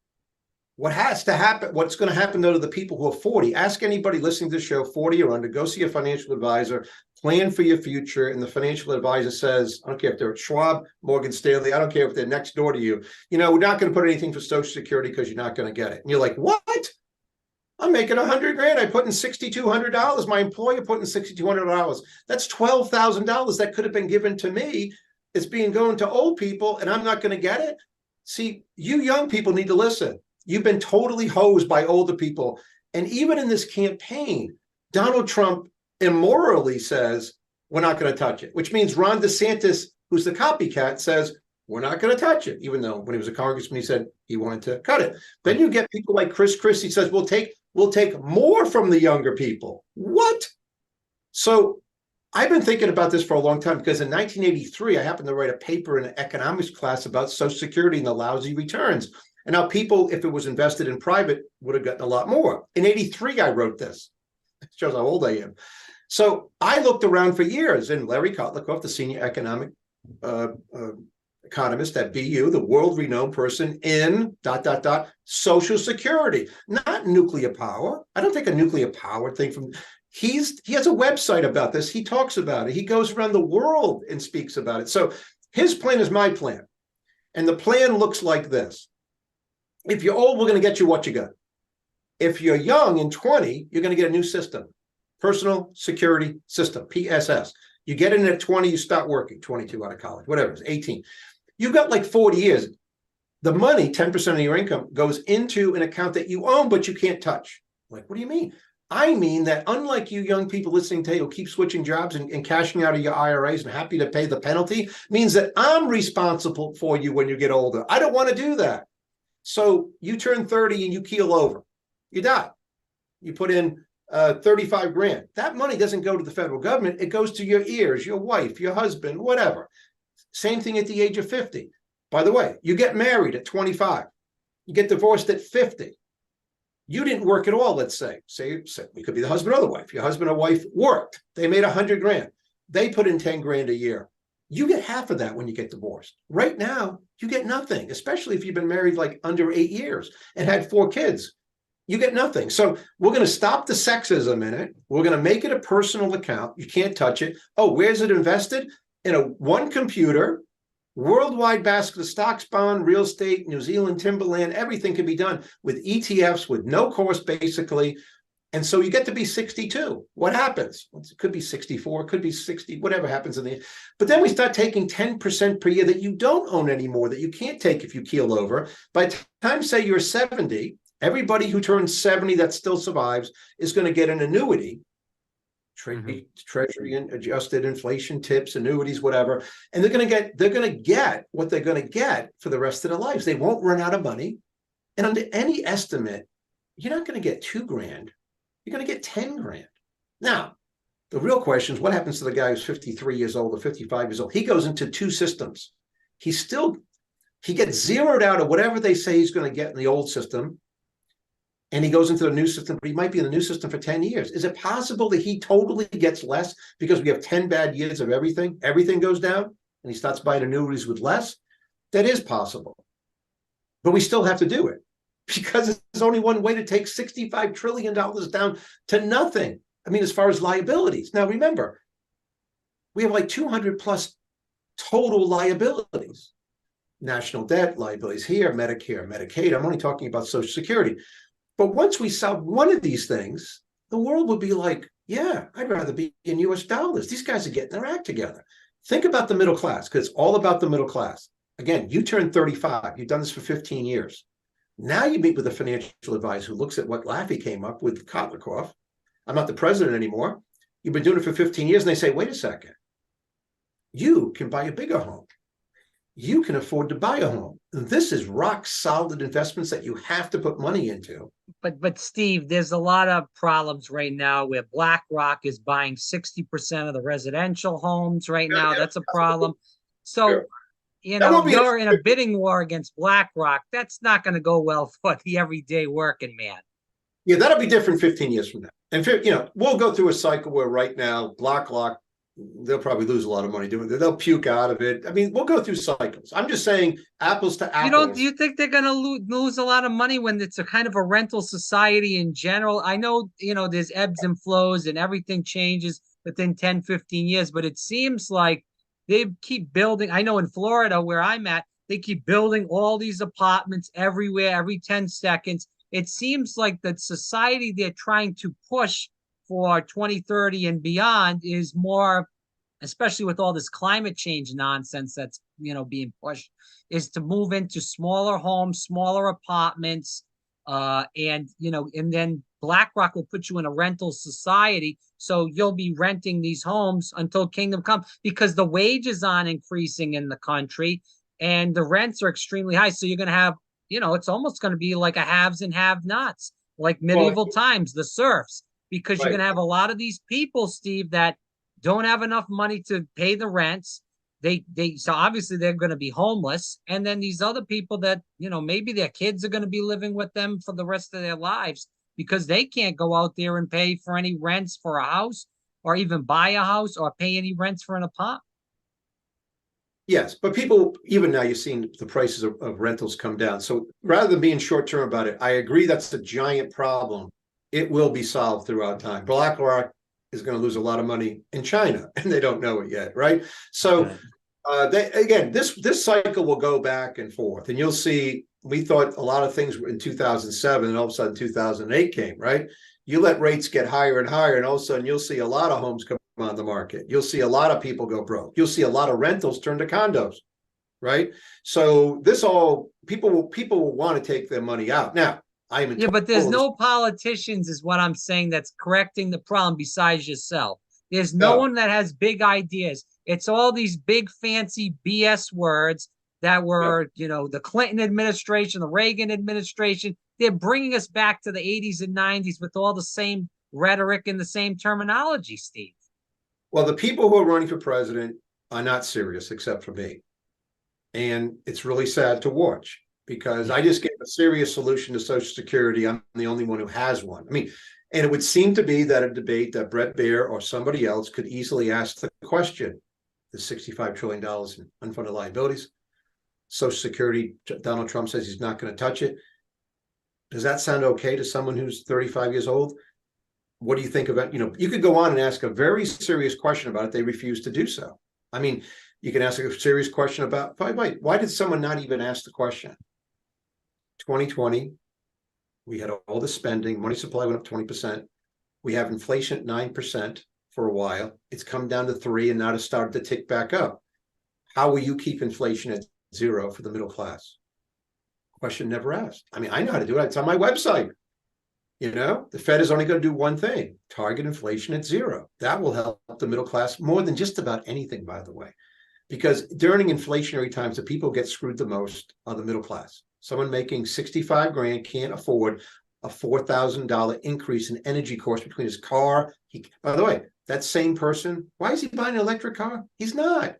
B: What has to happen, what's going to happen though to the people who are 40? Ask anybody listening to the show, 40 or under, go see a financial advisor, plan for your future. And the financial advisor says, I don't care if they're at Schwab, Morgan Stanley, I don't care if they're next door to you. You know, we're not going to put anything for Social Security because you're not going to get it. And you're like, what? I'm making $100,000. I put in $6,200. My employer put in $6,200. That's $12,000 that could have been given to me. It's being going to old people and I'm not going to get it. See, you young people need to listen. You've been totally hosed by older people. And even in this campaign, Donald Trump immorally says, we're not going to touch it, which means Ron DeSantis, who's the copycat, says, we're not going to touch it, even though when he was a congressman, he said he wanted to cut it. Then you get people like Chris Christie says, we'll take more from the younger people. What? So I've been thinking about this for a long time because in 1983, I happened to write a paper in an economics class about Social Security and the lousy returns. And now people, if it was invested in private, would have gotten a lot more. In 83, I wrote this. It shows how old I am. So I looked around for years, and Larry Kotlikoff, the senior economic economist at BU, the world-renowned person in ... Social Security, not nuclear power. I don't take a nuclear power thing from... He has a website about this. He talks about it. He goes around the world and speaks about it. So his plan is my plan. And the plan looks like this. If you're old, we're going to get you what you got. If you're young and 20, you're going to get a new system. Personal Security System, PSS. You get in at 20, you start working, 22 out of college, whatever it is, 18. You've got like 40 years. The money, 10% of your income, goes into an account that you own, but you can't touch. Like, what do you mean? I mean that unlike you young people listening to who keep switching jobs and cashing out of your IRAs and happy to pay the penalty, means that I'm responsible for you when you get older. I don't want to do that. So you turn 30 and you keel over. You die. You put in 35 grand. That money doesn't go to the federal government. It goes to your heirs, your wife, your husband, whatever. Same thing at the age of 50. By the way, you get married at 25. You get divorced at 50. You didn't work at all, let's say. Say we could be the husband or the wife. Your husband or wife worked. They made 100 grand. They put in 10 grand a year. You get half of that when you get divorced. Right now, you get nothing, especially if you've been married like under 8 years and had 4 kids. You get nothing. So we're going to stop the sexism in it. We're going to make it a personal account. You can't touch it. Oh, where's it invested? In one computer Worldwide basket of stocks, bond, real estate, New Zealand timberland, everything can be done with ETFs with no cost, basically. And so you get to be 62. What happens? It could be 64, it could be 60, whatever happens in the. But then we start taking 10% per year that you don't own anymore, that you can't take if you keel over. By the time, say, you're 70, everybody who turns 70 that still survives is going to get an annuity. Treasury and adjusted inflation tips, annuities, whatever, and they're going to get what they're going to get for the rest of their lives. They won't run out of money, and under any estimate, you're not going to get $2,000. You're going to get 10 grand. Now, the real question is, what happens to the guy who's 53 years old or 55 years old? He goes into two systems. He gets zeroed out of whatever they say he's going to get in the old system. And he goes into the new system, but he might be in the new system for 10 years. Is it possible that he totally gets less because we have 10 bad years of everything? Everything goes down and he starts buying annuities with less? That is possible. But we still have to do it because there's only one way to take $65 trillion down to nothing. I mean, as far as liabilities. Now, remember, we have like 200 plus total liabilities. National debt, liabilities here, Medicare, Medicaid. I'm only talking about Social Security. But once we solve one of these things, the world would be like, yeah, I'd rather be in US dollars. These guys are getting their act together. Think about the middle class, because it's all about the middle class. Again, you turned 35. You've done this for 15 years. Now you meet with a financial advisor who looks at what Laffey came up with, Kotlikov. I'm not the president anymore. You've been doing it for 15 years. And they say, wait a second. You can buy a bigger home. You can afford to buy a home. This is rock solid investments that you have to put money into.
A: But Steve, there's a lot of problems right now where BlackRock is buying 60% of the residential homes right now.
B: Yeah.
A: That's a problem. So,
B: Sure.
A: You're in a bidding war against BlackRock. That's not going to go well for the everyday working man.
B: Yeah, that'll be different 15 years from now. And, we'll go through a cycle where right now, BlackRock, they'll probably lose a lot of money doing it. They'll puke out of it. I mean, we'll go through cycles. I'm just saying apples to apples.
A: Do you think they're going to lose a lot of money when it's a kind of a rental society in general? I know, there's ebbs and flows and everything changes within 10, 15 years, but it seems like they keep building. I know in Florida where I'm at, they keep building all these apartments everywhere, every 10 seconds. It seems like the society they're trying to push for 2030 and beyond is more, especially with all this climate change nonsense that's being pushed, is to move into smaller homes, smaller apartments, and then BlackRock will put you in a rental society, so you'll be renting these homes until kingdom come, because the wages aren't increasing in the country and the rents are extremely high. So you're going to have, it's almost going to be like a haves and have-nots, like medieval times, the serfs. Because you're going to have a lot of these people, Steve, that don't have enough money to pay the rents. So obviously they're going to be homeless. And then these other people that, maybe their kids are going to be living with them for the rest of their lives because they can't go out there and pay for any rents for a house or even buy a house or pay any rents for an apartment.
B: Yes, but people, even now you're seeing the prices of rentals come down. So rather than being short-term about it, I agree that's a giant problem. It will be solved throughout time. BlackRock is going to lose a lot of money in China, and they don't know it yet, right? So, this cycle will go back and forth, and you'll see. We thought a lot of things were in 2007, and all of a sudden 2008 came, right? You let rates get higher and higher, and all of a sudden you'll see a lot of homes come on the market. You'll see a lot of people go broke. You'll see a lot of rentals turn to condos, right? So people will want to take their money out now.
A: But there's no politicians, is what I'm saying, that's correcting the problem besides yourself. There's no one that has big ideas. It's all these big fancy BS words that were, the Clinton administration, the Reagan administration. They're bringing us back to the 80s and 90s with all the same rhetoric and the same terminology, Steve.
B: Well, the people who are running for president are not serious, except for me. And it's really sad to watch, because I just gave a serious solution to Social Security. I'm the only one who has one. I mean, and it would seem to be that a debate that Brett Baer or somebody else could easily ask the question: the $65 trillion in unfunded liabilities, Social Security, Donald Trump says he's not going to touch it. Does that sound okay to someone who's 35 years old? What do you think about, you could go on and ask a very serious question about it. They refuse to do so. I mean, You can ask a serious question about, why did someone not even ask the question? 2020, we had all the spending, money supply went up 20%. We have inflation at 9% for a while. It's come down to 3%, and now it's started to tick back up. How will you keep inflation at 0 for the middle class? Question never asked. I mean, I know how to do it. It's on my website. You know, the Fed is only going to do one thing: target inflation at 0. That will help the middle class more than just about anything, by the way, because during inflationary times, the people get screwed the most are the middle class. Someone making 65 grand can't afford a $4,000 increase in energy costs between his car. By the way, that same person, why is he buying an electric car? He's not.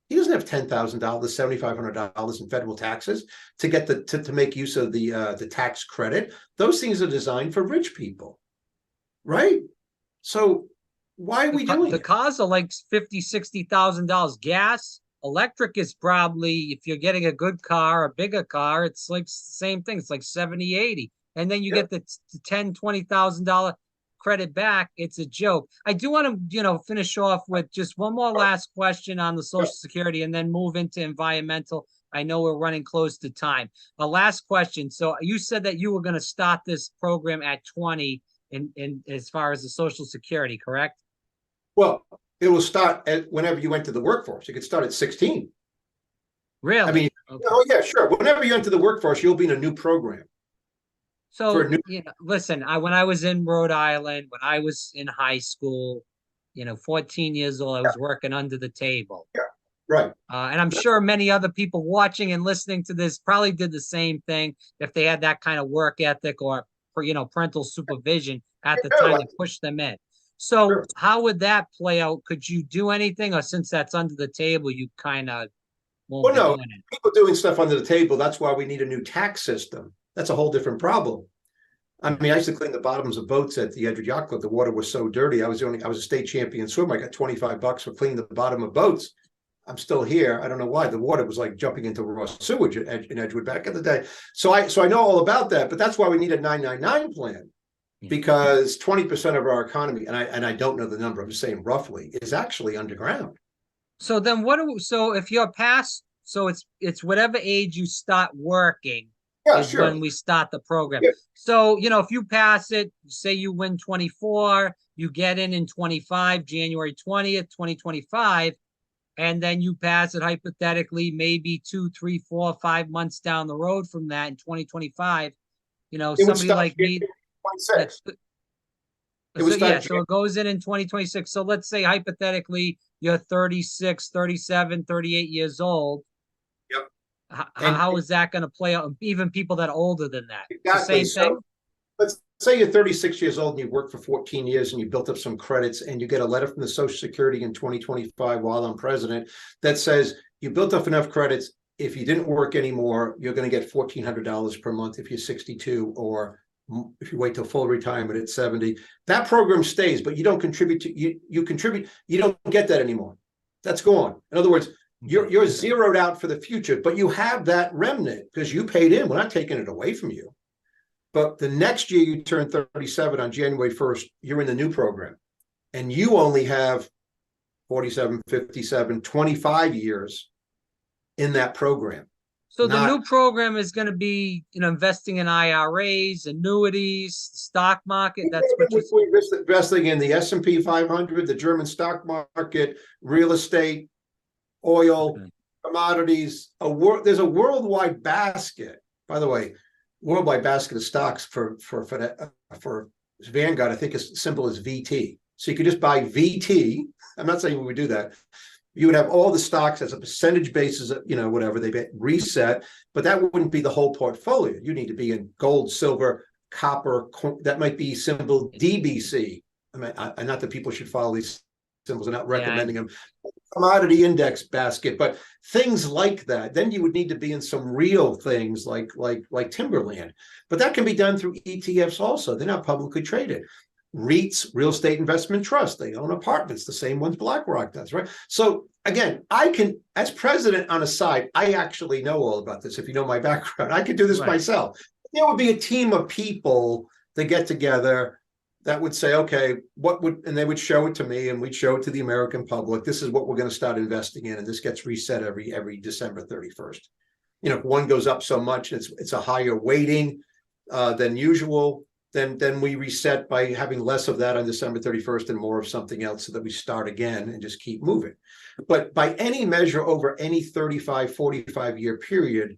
B: He doesn't have $10,000, $7,500 in federal taxes to get to make use of the tax credit. Those things are designed for rich people, right? So why are we doing
A: the cars are like $50,000, $60,000. Gas, electric is probably, if you're getting a good car, a bigger car, it's like the same thing. It's like 70, 80. And then you get the $10,000, $20,000 credit back. It's a joke. I do want to, finish off with just one more last question on the Social Security and then move into environmental. I know we're running close to time. A last question. So you said that you were going to start this program at 20 in as far as the Social Security, correct?
B: Well, it will start at whenever you enter the workforce. You could start at 16.
A: Really?
B: I mean,
A: okay.
B: Oh yeah, sure. Whenever you enter the workforce, you'll be in a new program.
A: So, listen, when I was in Rhode Island, when I was in high school, 14 years old, I was working under the table.
B: Yeah, right.
A: And I'm sure many other people watching and listening to this probably did the same thing if they had that kind of work ethic or, parental supervision at the time to push them in. So how would that play out? Could you do anything? Or since that's under the table, you kind of won't be doing it?
B: People doing stuff under the table, that's why we need a new tax system. That's a whole different problem. I mean, I used to clean the bottoms of boats at the Edgewood Yacht Club. The water was so dirty. I was a state champion swimmer. I got $25 for cleaning the bottom of boats. I'm still here. I don't know why. The water was like jumping into raw sewage in Edgewood back in the day. So I know all about that, but that's why we need a 999 plan, because 20% of our economy, and I don't know the number, I'm just saying roughly, is actually underground.
A: So then so if you're past, so it's whatever age you start working, when we start the program. Yeah. So, if you pass it, say you win 24, you get in 25, January 20th, 2025, and then you pass it hypothetically, maybe 2, 3, 4, 5 months down the road from that in 2025, somebody like me. 26. So it goes in 2026. So let's say hypothetically you're 36, 37, 38 years old.
B: Yep.
A: How is that going to play out? Even people that are older than that.
B: Exactly.
A: The same thing.
B: Let's say you're 36 years old and you've worked for 14 years and you built up some credits, and you get a letter from the Social Security in 2025 while I'm president that says you built up enough credits. If you didn't work anymore, you're going to get $1,400 per month if you're 62, or if you wait till full retirement at 70. That program stays, but you don't contribute to you contribute. You don't get that anymore. That's gone. In other words, you're zeroed out for the future, but you have that remnant because you paid in. We're not taking it away from you. But the next year you turn 37 on January 1st, you're in the new program. And you only have 47, 57, 25 years in that program.
A: So the new program is going to be, investing in IRAs, annuities, stock market. That's what
B: we're investing in the S&P 500, the German stock market, real estate, oil, commodities. There's a worldwide basket. By the way, worldwide basket of stocks for Vanguard, I think is simple as VT. So you could just buy VT. I'm not saying we would do that. You would have all the stocks as a percentage basis, whatever they get reset, but that wouldn't be the whole portfolio. You need to be in gold, silver, copper. That might be symbol DBC. I mean, not that people should follow these symbols. I'm not recommending them. Commodity index basket, but things like that. Then you would need to be in some real things like timberland. But that can be done through ETFs also. They're not publicly traded. REITs, real estate investment trust, they own apartments, the same ones BlackRock does, right? So again, I can, as president on a side, I actually know all about this. If you know my background, I could do this myself. There would be a team of people that get together that would say, okay, and they would show it to me, and we'd show it to the American public. This is what we're going to start investing in, and this gets reset every December 31st. If one goes up so much, it's a higher weighting than usual. Then we reset by having less of that on December 31st and more of something else, so that we start again and just keep moving. But by any measure over any 35, 45-year period,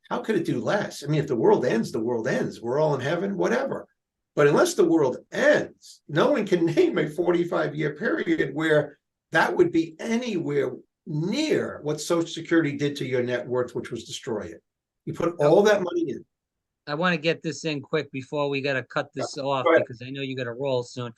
B: how could it do less? I mean, if the world ends, the world ends. We're all in heaven, whatever. But unless the world ends, no one can name a 45-year period where that would be anywhere near what Social Security did to your net worth, which was destroy it. You put all that money in.
A: I want to get this in quick before we got to cut this off, because I know you got to roll soon.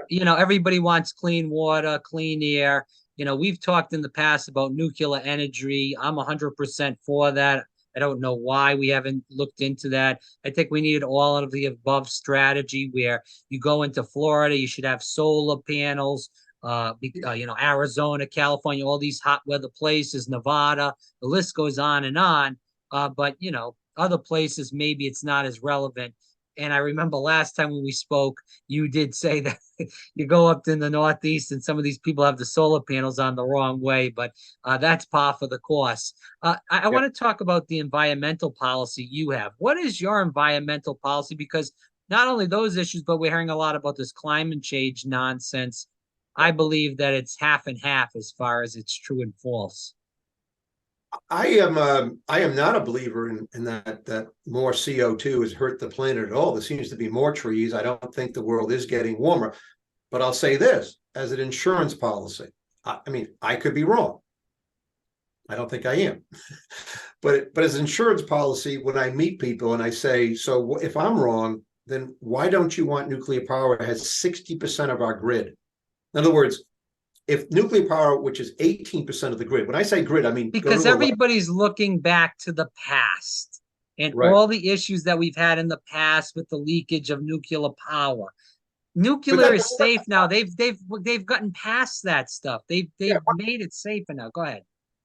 B: Yeah.
A: Everybody wants clean water, clean air. We've talked in the past about nuclear energy. I'm 100% for that. I don't know why we haven't looked into that. I think we need all of the above strategy, where you go into Florida, you should have solar panels, Arizona, California, all these hot weather places, Nevada, the list goes on and on. But other places, maybe it's not as relevant. And I remember last time when we spoke, you did say that you go up in the Northeast and some of these people have the solar panels on the wrong way, but that's par for the course. I want to talk about the environmental policy you have. What is your environmental policy? Because not only those issues, but we're hearing a lot about this climate change nonsense. I believe that it's half and half as far as it's true and false.
B: I am not a believer in that more CO2 has hurt the planet at all. There seems to be more trees. I don't think the world is getting warmer. But I'll say this, as an insurance policy, I mean, I could be wrong. I don't think I am. but as an insurance policy, when I meet people and I say, so if I'm wrong, then why don't you want nuclear power? It has 60% of our grid. In other words, if nuclear power, which is 18% of the grid, when I say grid, I mean,
A: because everybody's looking back to the past and all the issues that we've had in the past with the leakage of nuclear power. Nuclear is safe now. They've gotten past that stuff. They've made it safer now. Go ahead.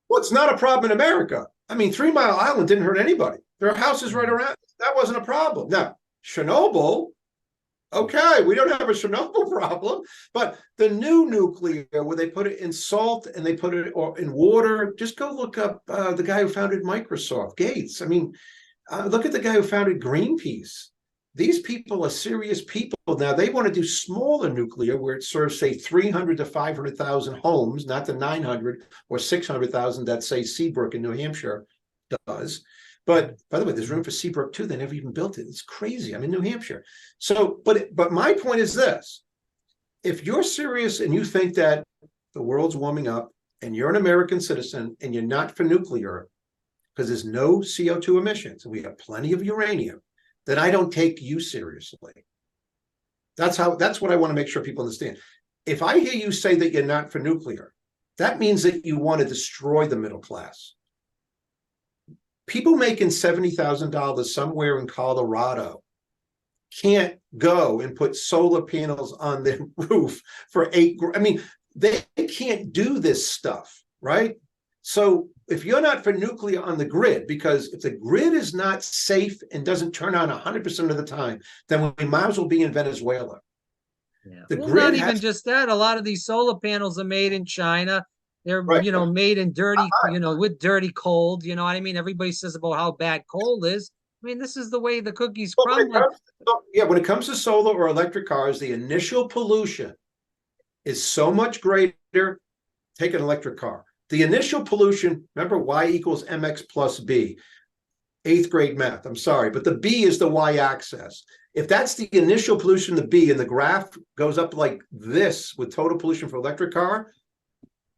B: Well, it's not a problem in America. I mean, 3 Mile Island didn't hurt anybody. There are houses right around. That wasn't a problem. Now, Chernobyl, okay, we don't have a Chernobyl problem, but the new nuclear, where they put it in salt and they put it in water, just go look up the guy who founded Microsoft, Gates. I mean, look at the guy who founded Greenpeace. These people are serious people. Now, they want to do smaller nuclear where it serves, say, 300 to 500,000 homes, not the 900 or 600,000 that, say, Seabrook in New Hampshire does. But by the way, there's room for Seabrook too. They never even built it. It's crazy. I'm in New Hampshire. So, but my point is this: if you're serious and you think that the world's warming up and you're an American citizen and you're not for nuclear because there's no CO2 emissions and we have plenty of uranium, then I don't take you seriously. That's what I want to make sure people understand. If I hear you say that you're not for nuclear, that means that you want to destroy the middle class. People making $70,000 somewhere in Colorado can't go and put solar panels on their roof for I mean, they can't do this stuff, right? So if you're not for nuclear on the grid, because if the grid is not safe and doesn't turn on 100% of the time, then we might as well be in Venezuela.
A: Yeah. The grid not even just that. A lot of these solar panels are made in China. They're, made in dirty, with dirty cold. You know what I mean? Everybody says about how bad cold is. I mean, this is the way the cookies crumble.
B: When it comes to solar or electric cars, the initial pollution is so much greater. Take an electric car. The initial pollution, remember, Y equals mx plus b. 8th grade math, I'm sorry, but the b is the y-axis. If that's the initial pollution, the b, and the graph goes up like this with total pollution for electric car,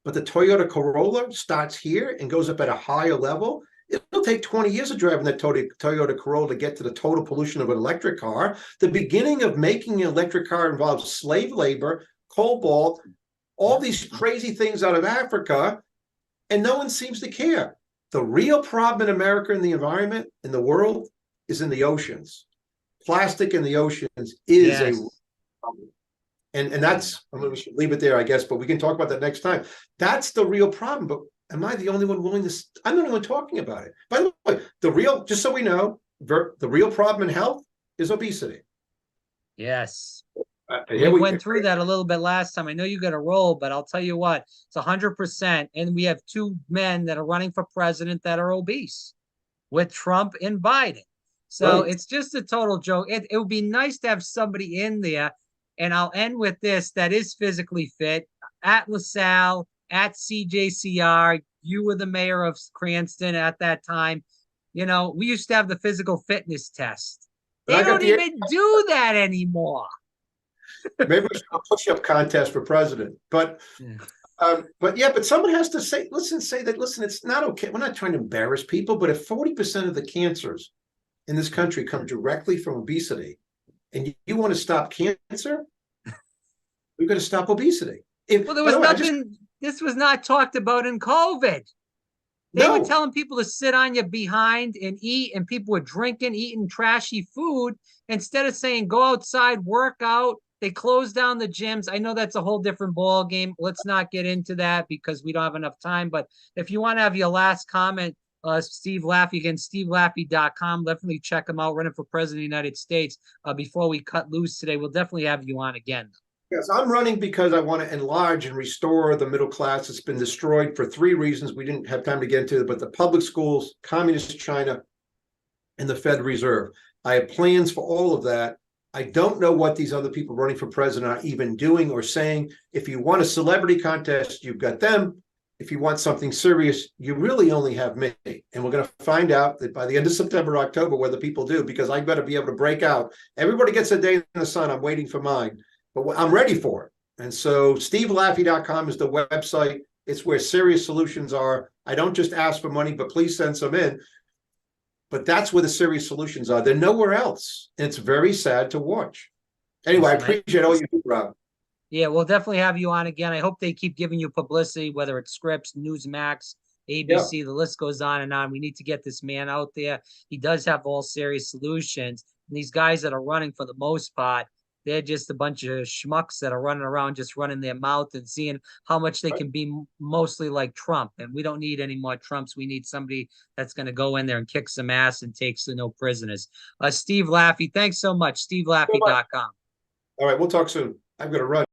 B: but the Toyota Corolla starts here and goes up at a higher level, it'll take 20 years of driving that Toyota Corolla to get to the total pollution of an electric car. The beginning of making an electric car involves slave labor, cobalt, all these crazy things out of Africa, and no one seems to care. The real problem in America and the environment in the world is in the oceans. Plastic in the oceans is a problem. And that's, we should leave it there, I guess, but we can talk about that next time. That's the real problem. But am I the only one willing to? I'm the only one talking about it. By the way, just so we know, the real problem in health is obesity.
A: Yes. We went through that a little bit last time. I know you got a roll, but I'll tell you what, it's 100%. And we have two men that are running for president that are obese with Trump and Biden. So
B: Right.
A: it's just a total joke. It would be nice to have somebody in there. And I'll end with this that is physically fit at LaSalle, at CJCR. You were the mayor of Cranston at that time. You know, we used to have the physical fitness test.
B: And
A: They
B: I got
A: don't even do that anymore.
B: maybe we should have a push-up contest for president. But someone has to say, listen, it's not okay. We're not trying to embarrass people, but if 40% of the cancers in this country come directly from obesity, and you want to stop cancer, we're going to stop obesity.
A: Well, there was nothing, this was not talked about in COVID. They were telling people to sit on your behind and eat, and people were drinking, eating trashy food. Instead of saying, go outside, work out, they closed down the gyms. I know that's a whole different ball game. Let's not get into that because we don't have enough time. But if you want to have your last comment, Steve Laffey, again, stevelaffey.com. Definitely check him out, running for president of the United States. Before we cut loose today, we'll definitely have you on again.
B: Yes, I'm running because I want to enlarge and restore the middle class. It's been destroyed for 3 reasons we didn't have time to get into, but the public schools, communist China, and the Fed Reserve. I have plans for all of that. I don't know what these other people running for president are even doing or saying. If you want a celebrity contest, you've got them. If you want something serious, you really only have me. And we're going to find out that by the end of September, October, whether people do, because I better be able to break out. Everybody gets a day in the sun. I'm waiting for mine, but I'm ready for it. And so stevelaffey.com is the website. It's where serious solutions are. I don't just ask for money, but please send some in. But that's where the serious solutions are. They're nowhere else. And it's very sad to watch. Anyway, I appreciate all you do, Rob.
A: Yeah, we'll definitely have you on again. I hope they keep giving you publicity, whether it's Scripps, Newsmax, ABC, the list goes on and on. We need to get this man out there. He does have all serious solutions. And these guys that are running, for the most part, they're just a bunch of schmucks that are running around just running their mouth and seeing how much they can be mostly like Trump. And we don't need any more Trumps. We need somebody that's going to go in there and kick some ass and take no prisoners. Steve Laffey, thanks so much. stevelaffey.com.
B: All right, we'll talk soon. I've got to run.